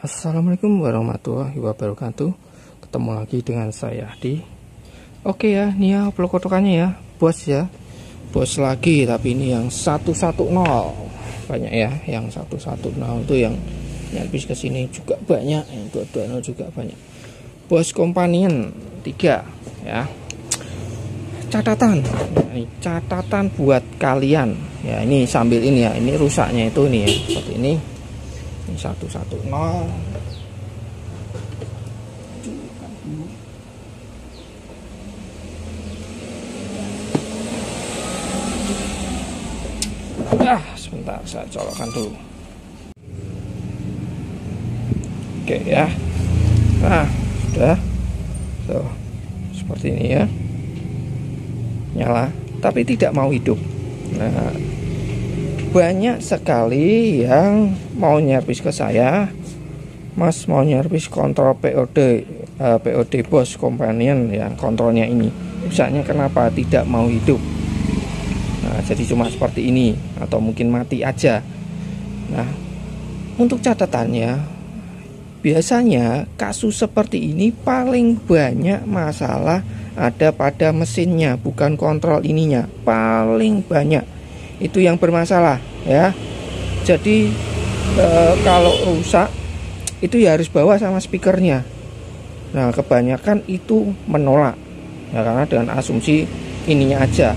Assalamualaikum warahmatullahi wabarakatuh. Ketemu lagi dengan saya Adi. Oke ya, ini ya upload kotokannya ya, bos ya. Bos lagi, tapi ini yang 110. Banyak ya, yang 110 itu yang habis ke sini juga banyak, yang 220 juga banyak. Bos companion 3 ya. Catatan. Nah, ini catatan buat kalian. Ya, ini sambil ini ya, ini rusaknya itu nih ya, seperti ini. Ini 110. Sebentar saya colokkan dulu. Oke ya. Nah, sudah. Tuh, seperti ini ya. Nyala, tapi tidak mau hidup. Nah, banyak sekali yang mau nyervis ke saya, Mas mau nyervis kontrol POD bos companion ya, kontrolnya ini misalnya kenapa tidak mau hidup. Nah, jadi cuma seperti ini atau mungkin mati aja. Nah, untuk catatannya, biasanya kasus seperti ini paling banyak masalah ada pada mesinnya, bukan kontrol ininya. Paling banyak itu yang bermasalah ya. Jadi kalau rusak itu ya harus bawa sama speakernya. Nah, kebanyakan itu menolak ya, karena dengan asumsi ininya aja.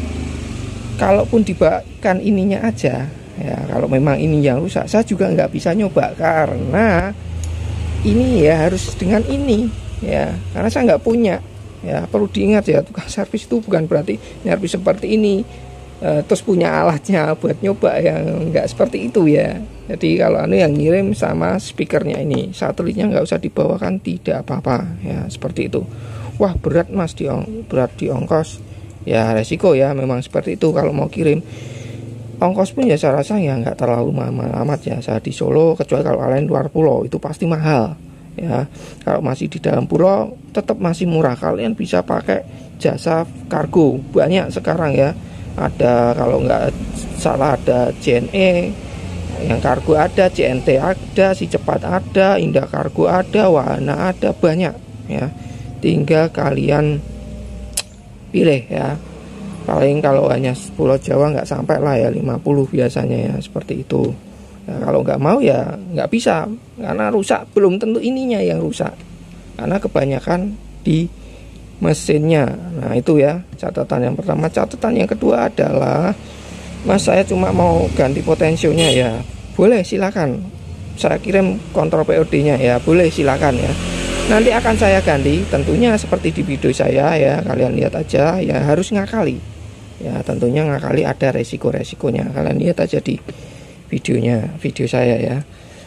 Kalaupun dibawakan ininya aja ya, kalau memang ini yang rusak, saya juga nggak bisa nyoba karena ini ya harus dengan ini ya, karena saya nggak punya ya. Perlu diingat ya, tukang servis itu bukan berarti servis seperti ini terus punya alatnya buat nyoba, yang nggak seperti itu ya. Jadi kalau yang ngirim sama speakernya ini, satelitnya nggak usah dibawakan, tidak apa-apa ya, seperti itu. Wah berat mas, berat di ongkos ya, resiko ya, memang seperti itu. Kalau mau kirim ongkos pun ya saya rasa ya nggak terlalu mahal amat ya. Saya di Solo, kecuali kalau kalian luar pulau itu pasti mahal ya. Kalau masih di dalam pulau tetap masih murah, kalian bisa pakai jasa kargo, banyak sekarang ya. Ada, kalau nggak salah ada JNE yang kargo, ada JNT, ada Si Cepat, ada Indah Kargo, ada Wahana, ada banyak ya. Tinggal kalian pilih ya. Paling kalau hanya Pulau Jawa nggak sampai lah ya 50 biasanya ya, seperti itu ya. Kalau nggak mau ya nggak bisa, karena rusak. Belum tentu ininya yang rusak, karena kebanyakan di mesinnya. Nah itu ya catatan yang pertama. Catatan yang kedua adalah, mas saya cuma mau ganti potensionya ya, boleh silakan saya kirim kontrol POD nya ya, boleh silakan ya, nanti akan saya ganti. Tentunya seperti di video saya ya, kalian lihat aja ya, harus ngakali ya, tentunya ngakali ada resiko-resikonya. Kalian lihat aja di videonya, video saya ya,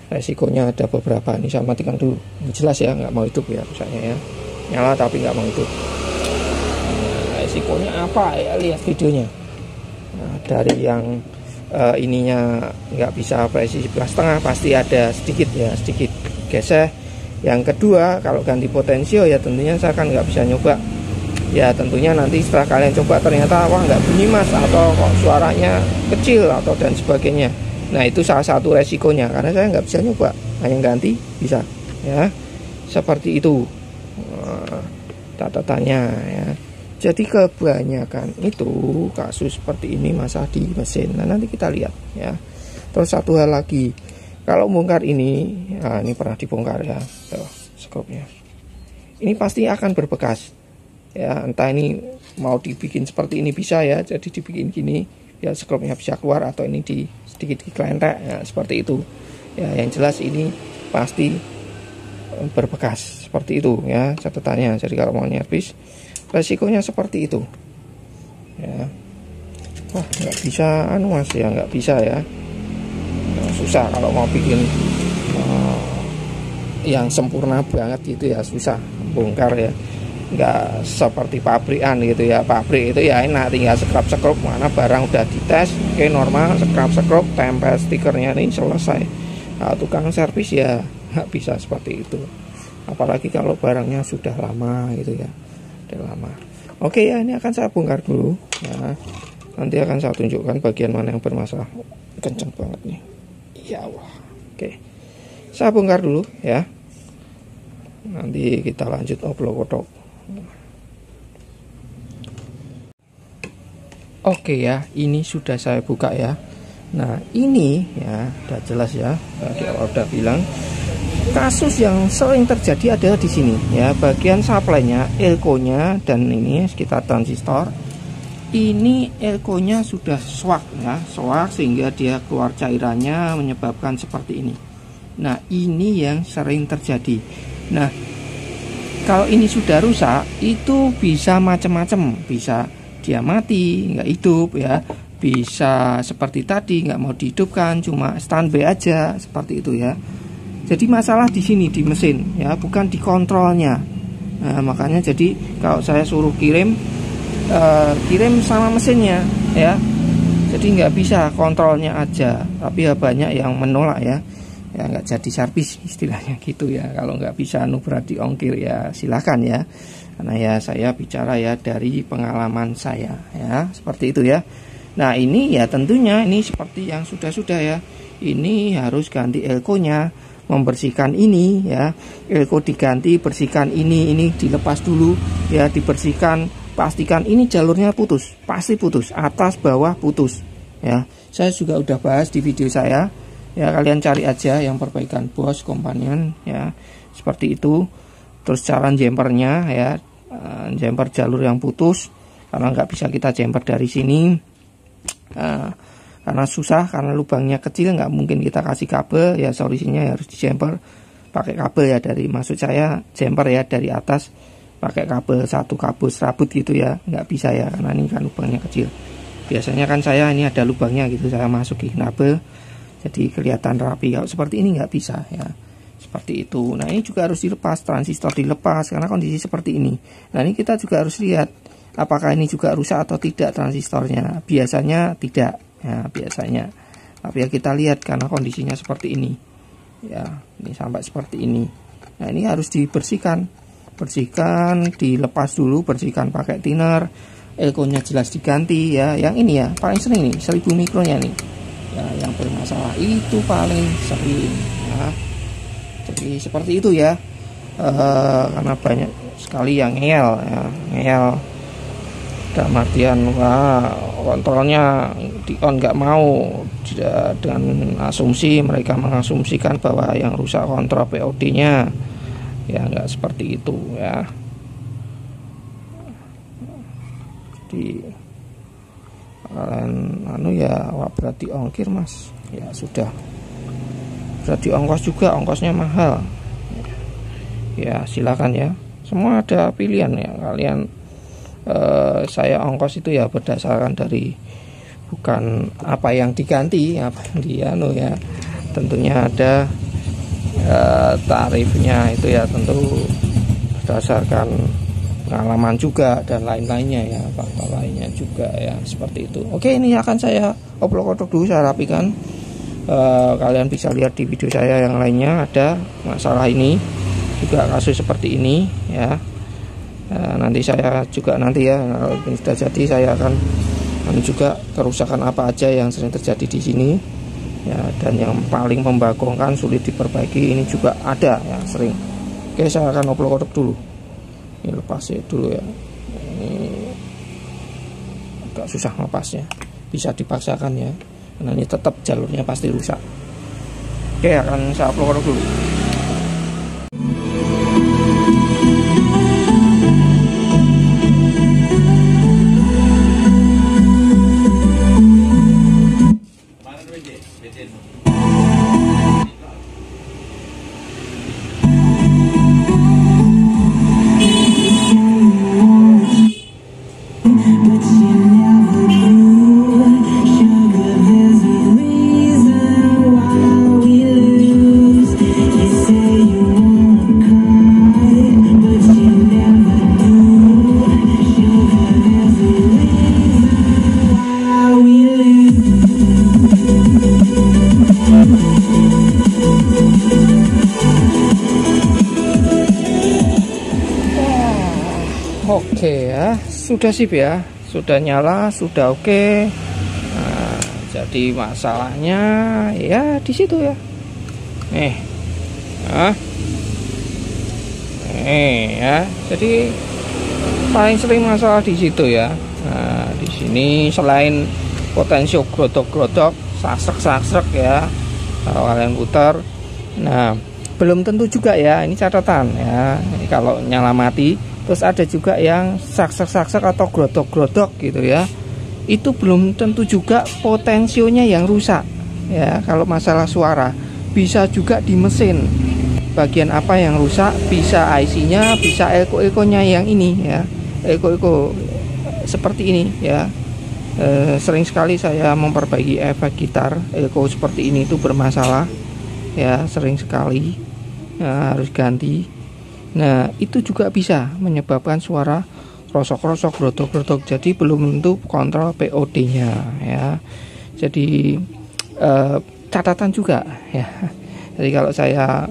resikonya ada beberapa. Ini saya matikan dulu, ini jelas ya, nggak mau hidup ya rusaknya ya, nyala tapi nggak mau hidup. Nah, resikonya apa ya, lihat videonya. Nah, dari yang ininya nggak bisa presisi 11,5, pasti ada sedikit ya, sedikit gesek. Yang kedua, kalau ganti potensio ya tentunya saya kan nggak bisa nyoba ya. Tentunya nanti setelah kalian coba ternyata wah nggak bunyi mas, atau kok suaranya kecil atau dan sebagainya. Nah itu salah satu resikonya, karena saya nggak bisa nyoba, hanya ganti bisa ya, seperti itu catatannya ya. Jadi kebanyakan itu kasus seperti ini masalah di mesin. Nah nanti kita lihat ya. Terus satu hal lagi, kalau bongkar ini, nah ini pernah dibongkar ya, tuh skrupnya ini pasti akan berbekas ya. Entah ini mau dibikin seperti ini bisa ya, jadi dibikin gini ya, skrupnya bisa keluar, atau ini di sedikit dikelentek ya, seperti itu ya. Yang jelas ini pasti berbekas seperti itu ya catatannya. Jadi kalau mau nyervis resikonya seperti itu ya. Wah nggak bisa anu mas ya, nggak bisa ya. Nah, susah kalau mau bikin yang sempurna banget gitu ya, susah bongkar ya. Nggak seperti pabrikan gitu ya. Pabrik itu ya enak, tinggal sekrup mana barang udah dites oke normal, sekrup tempel stikernya, ini selesai. Nah, tukang servis ya nggak bisa seperti itu, apalagi kalau barangnya sudah lama gitu ya, udah lama. Oke ya, ini akan saya bongkar dulu ya. Nanti akan saya tunjukkan bagian mana yang bermasalah. Kenceng banget nih ya Allah. Oke Saya bongkar dulu ya. Nanti kita lanjut oblok-oblok. Oke ya, ini sudah saya buka ya. Nah ini ya udah jelas ya, di awal udah bilang. Kasus yang sering terjadi adalah di sini ya, bagian supply-nya, elko-nya, dan ini sekitar transistor. Ini elko-nya sudah swak ya, swak sehingga dia keluar cairannya menyebabkan seperti ini. Nah ini yang sering terjadi. Nah kalau ini sudah rusak itu bisa macam-macam, bisa dia mati nggak hidup ya, bisa seperti tadi nggak mau dihidupkan, cuma standby aja seperti itu ya. Jadi masalah di sini di mesin ya, bukan di kontrolnya. Nah, makanya jadi kalau saya suruh kirim sama mesinnya ya, jadi nggak bisa kontrolnya aja, tapi ya banyak yang menolak ya nggak jadi servis istilahnya gitu ya. Kalau nggak bisa berarti ongkir ya silakan ya, karena ya saya bicara ya dari pengalaman saya ya, seperti itu ya. Nah ini ya tentunya ini seperti yang sudah ya, ini harus ganti elko-nya, membersihkan ini ya, elko diganti, bersihkan ini dilepas dulu ya, dibersihkan, pastikan ini jalurnya putus, pasti putus, atas bawah putus ya. Saya juga udah bahas di video saya ya, kalian cari aja yang perbaikan bos companion ya, seperti itu. Terus cara jumpernya ya, jumper jalur yang putus, karena nggak bisa kita jumper dari sini karena susah, karena lubangnya kecil, nggak mungkin kita kasih kabel ya, solusinya harus di jumper pakai kabel ya, dari maksud saya jumper ya dari atas pakai kabel, satu kabel serabut gitu ya, nggak bisa ya karena ini kan lubangnya kecil. Biasanya kan saya ini ada lubangnya gitu, saya masukin kabel jadi kelihatan rapi. Kalau seperti ini nggak bisa ya, seperti itu. Nah ini juga harus dilepas, transistor dilepas karena kondisi seperti ini. Nah ini kita juga harus lihat apakah ini juga rusak atau tidak transistornya. Biasanya tidak ya, biasanya, tapi ya kita lihat karena kondisinya seperti ini ya, ini sampai seperti ini. Nah ini harus dibersihkan, dilepas dulu, bersihkan pakai thinner, elko-nya jelas diganti ya. Yang ini ya paling sering nih 1000 mikronya nih ya, yang bermasalah itu paling sering ya. Jadi seperti itu ya, karena banyak sekali yang ngeyel dalam artian kontrolnya di on nggak mau, dengan asumsi mereka mengasumsikan bahwa yang rusak kontrol POD-nya ya, nggak seperti itu ya. Jadi kalian ya, wah berarti ongkir mas ya, sudah berarti ongkos juga, ongkosnya mahal ya, silakan ya, semua ada pilihan ya kalian. Saya ongkos itu ya berdasarkan dari bukan apa yang diganti, apa yang ya, tentunya ada tarifnya itu ya, tentu berdasarkan pengalaman juga dan lain-lainnya ya, faktor lainnya juga ya, seperti itu. Oke, ini akan saya oblok-oblok dulu, saya rapikan. Kalian bisa lihat di video saya yang lainnya, ada masalah ini juga, kasus seperti ini ya. Nanti saya juga ya, kalau ini sudah jadi saya akan juga kerusakan apa aja yang sering terjadi di sini ya, dan yang paling membagongkan sulit diperbaiki ini juga ada ya, sering. Oke, saya akan oblok-oblok dulu. Ini lepas dulu ya, ini agak susah lepasnya, bisa dipaksakan ya, karena ini tetap jalurnya pasti rusak. Oke, akan saya upload dulu. Oke ya, sudah sip ya, sudah nyala, sudah oke. Nah, jadi masalahnya ya di situ ya. Nah, ya, jadi paling sering masalah di situ ya. Nah, di sini selain potensio grodok-grodok, saksrek-saksrek ya, kalau kalian putar. Nah, belum tentu juga ya, ini catatan ya. Ini kalau nyala mati, terus ada juga yang saksrek-saksrek atau grodok-grodok gitu ya. Itu belum tentu juga potensionya yang rusak ya. Kalau masalah suara, bisa juga di mesin. Bagian apa yang rusak, bisa IC-nya, bisa eko-ekonya yang ini ya, eko-eko seperti ini ya. Sering sekali saya memperbaiki efek gitar, eko seperti ini itu bermasalah ya, sering sekali ya, harus ganti. Nah, itu juga bisa menyebabkan suara rosok-rosok, grodok-grodok. Jadi belum tentu kontrol POD-nya ya. Jadi catatan juga ya. Jadi kalau saya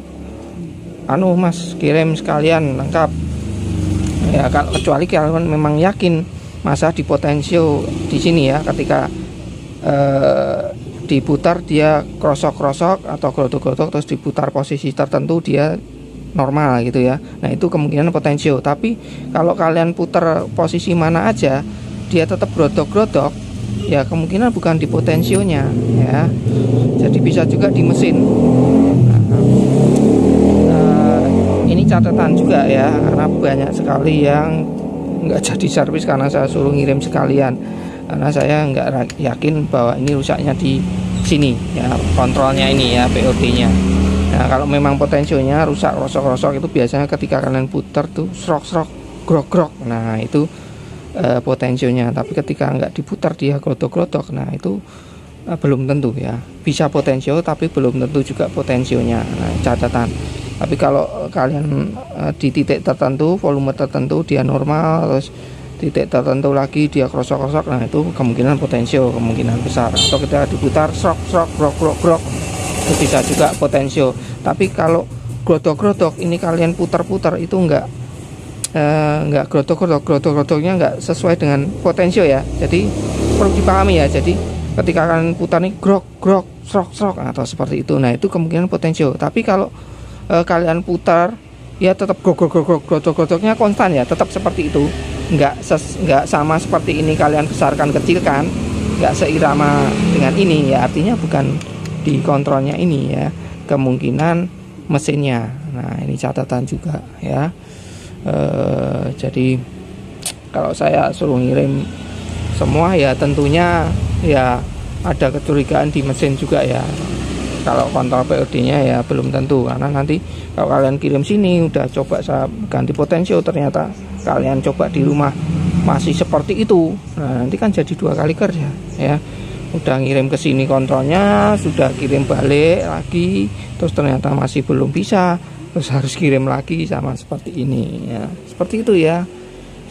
Mas kirim sekalian lengkap ya, kalau kecuali kalian memang yakin masa di potensio di sini ya, ketika diputar dia krosok-krosok atau grodok-grodok, terus diputar posisi tertentu dia normal gitu ya. Nah, itu kemungkinan potensio. Tapi kalau kalian putar posisi mana aja dia tetap grodok-grodok, ya kemungkinan bukan di potensionya ya. Jadi bisa juga di mesin. Ini catatan juga ya, karena banyak sekali yang nggak jadi servis karena saya suruh ngirim sekalian, karena saya nggak yakin bahwa ini rusaknya di sini ya, kontrolnya ini ya, POD-nya. Nah, kalau memang potensionya rusak, rosok-rosok, itu biasanya ketika kalian putar tuh srok-srok, grok-grok. Nah, itu potensionya. Tapi ketika nggak diputar dia grodok-grodok, nah itu belum tentu ya. Bisa potensio tapi belum tentu juga potensionya. Nah, catatan. Tapi kalau kalian di titik tertentu, volume tertentu dia normal, terus titik tertentu lagi dia krosok-krosok, nah itu kemungkinan potensio, kemungkinan besar. Atau kita diputar srok-srok, grok-grok, itu bisa juga potensio. Tapi kalau grodok-grodok ini kalian putar-putar itu enggak grodok-grodoknya enggak sesuai dengan potensio ya. Jadi perlu dipahami ya. Jadi ketika kalian putar nih grok-grok, srok-srok atau seperti itu, nah itu kemungkinan potensio. Tapi kalau kalian putar ya tetap grodok-grodoknya konstan ya, tetap seperti itu, nggak sama seperti ini kalian besarkan kecilkan, nggak seirama dengan ini ya, artinya bukan di kontrolnya ini ya, kemungkinan mesinnya. Nah, ini catatan juga ya. Jadi kalau saya suruh ngirim semua ya tentunya ya ada kecurigaan di mesin juga ya. Kalau kontrol POD-nya ya belum tentu, karena nanti kalau kalian kirim sini udah coba saya ganti potensio, ternyata kalian coba di rumah masih seperti itu, nah nanti kan jadi 2 kali kerja ya. Udah ngirim ke sini kontrolnya, sudah kirim balik lagi, terus ternyata masih belum bisa, terus harus kirim lagi sama seperti ini ya. Seperti itu ya.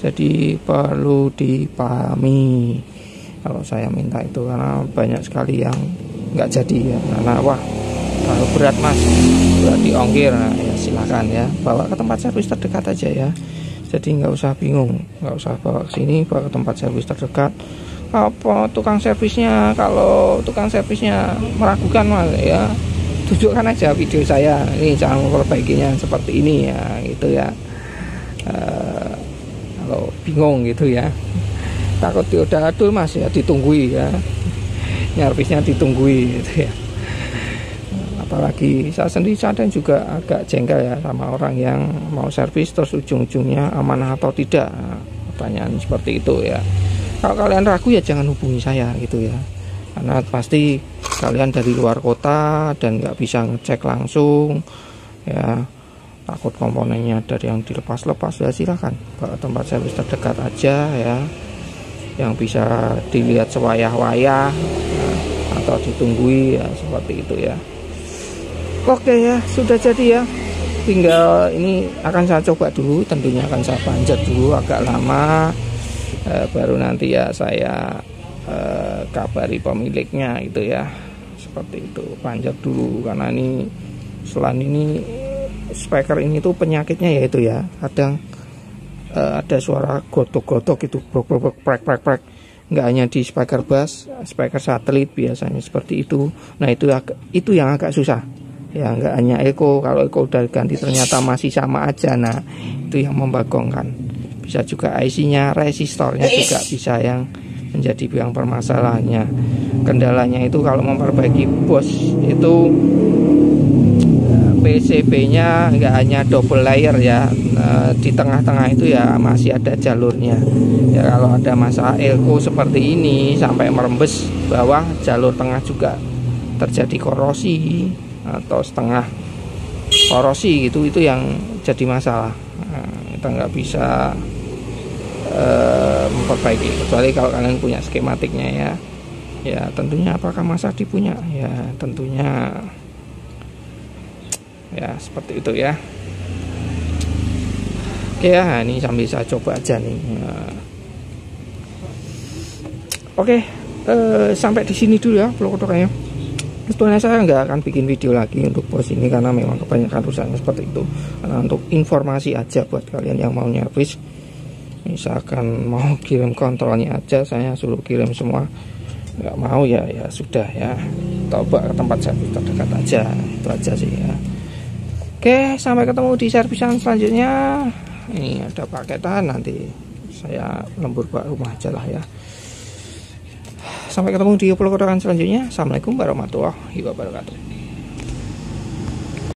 Jadi perlu dipahami kalau saya minta itu, karena banyak sekali yang nggak jadi ya, karena wah kalau berat mas, berat di ongkir, nah ya silakan ya, bawa ke tempat servis terdekat aja ya. Jadi nggak usah bingung, nggak usah bawa ke sini, bawa ke tempat servis terdekat. Apa tukang servisnya, kalau tukang servisnya meragukan mas ya, tunjukkan aja video saya ini cara memperbaikinya seperti ini ya, gitu ya. Kalau bingung gitu ya, takut diodal-adul mas ya, ditunggui ya, servisnya ditunggui gitu ya. Apalagi saya sendiri kadang juga agak jengkel ya sama orang yang mau servis terus ujung-ujungnya amanah atau tidak, nah, pertanyaan seperti itu ya. Kalau kalian ragu ya jangan hubungi saya gitu ya, karena pasti kalian dari luar kota dan nggak bisa ngecek langsung ya, takut komponennya dari yang dilepas-lepas ya, silahkan bawa tempat servis terdekat aja ya, yang bisa dilihat sewayah-wayah ya, atau ditunggui ya, seperti itu ya. Oke ya, sudah jadi ya, tinggal ini akan saya coba dulu, tentunya akan saya panjat dulu agak lama, baru nanti ya saya kabari pemiliknya gitu ya, seperti itu. Panjat dulu karena ini selain ini speaker ini tuh penyakitnya yaitu ya, kadang ada suara gotok-gotok itu, prek, nggak hanya di speaker bass, speaker satelit biasanya seperti itu. Nah itu yang agak susah Ya nggak hanya Eko, kalau Eko udah ganti ternyata masih sama aja. Nah itu yang membagongkan. Bisa juga IC-nya, resistornya juga bisa yang menjadi biang permasalahannya. Kendalanya itu kalau memperbaiki BOS itu PCB-nya nggak hanya double layer ya, di tengah-tengah itu ya masih ada jalurnya. Ya kalau ada masalah elko seperti ini sampai merembes bawah, jalur tengah juga terjadi korosi atau setengah korosi gitu, itu yang jadi masalah. Kita nggak bisa memperbaiki kecuali kalau kalian punya skematiknya ya. Ya tentunya apakah Mas Adi punya? Ya tentunya ya seperti itu ya. Oke ya, ini sambil saya coba aja nih. Oke, sampai di sini dulu ya vlog kotorannya. Sebetulnya saya nggak akan bikin video lagi untuk BOS ini karena memang kebanyakan rusaknya seperti itu. Karena untuk informasi aja buat kalian yang mau nyervis, misalkan mau kirim kontrolnya aja, saya suruh kirim semua. Nggak mau ya sudah ya, coba ke tempat servis terdekat aja, itu aja sih ya. Oke, sampai ketemu di servisan selanjutnya. Ini ada paketan, nanti saya lembur ke rumah aja lah ya. Sampai ketemu di vlog kotoran selanjutnya. Assalamualaikum warahmatullahi wabarakatuh.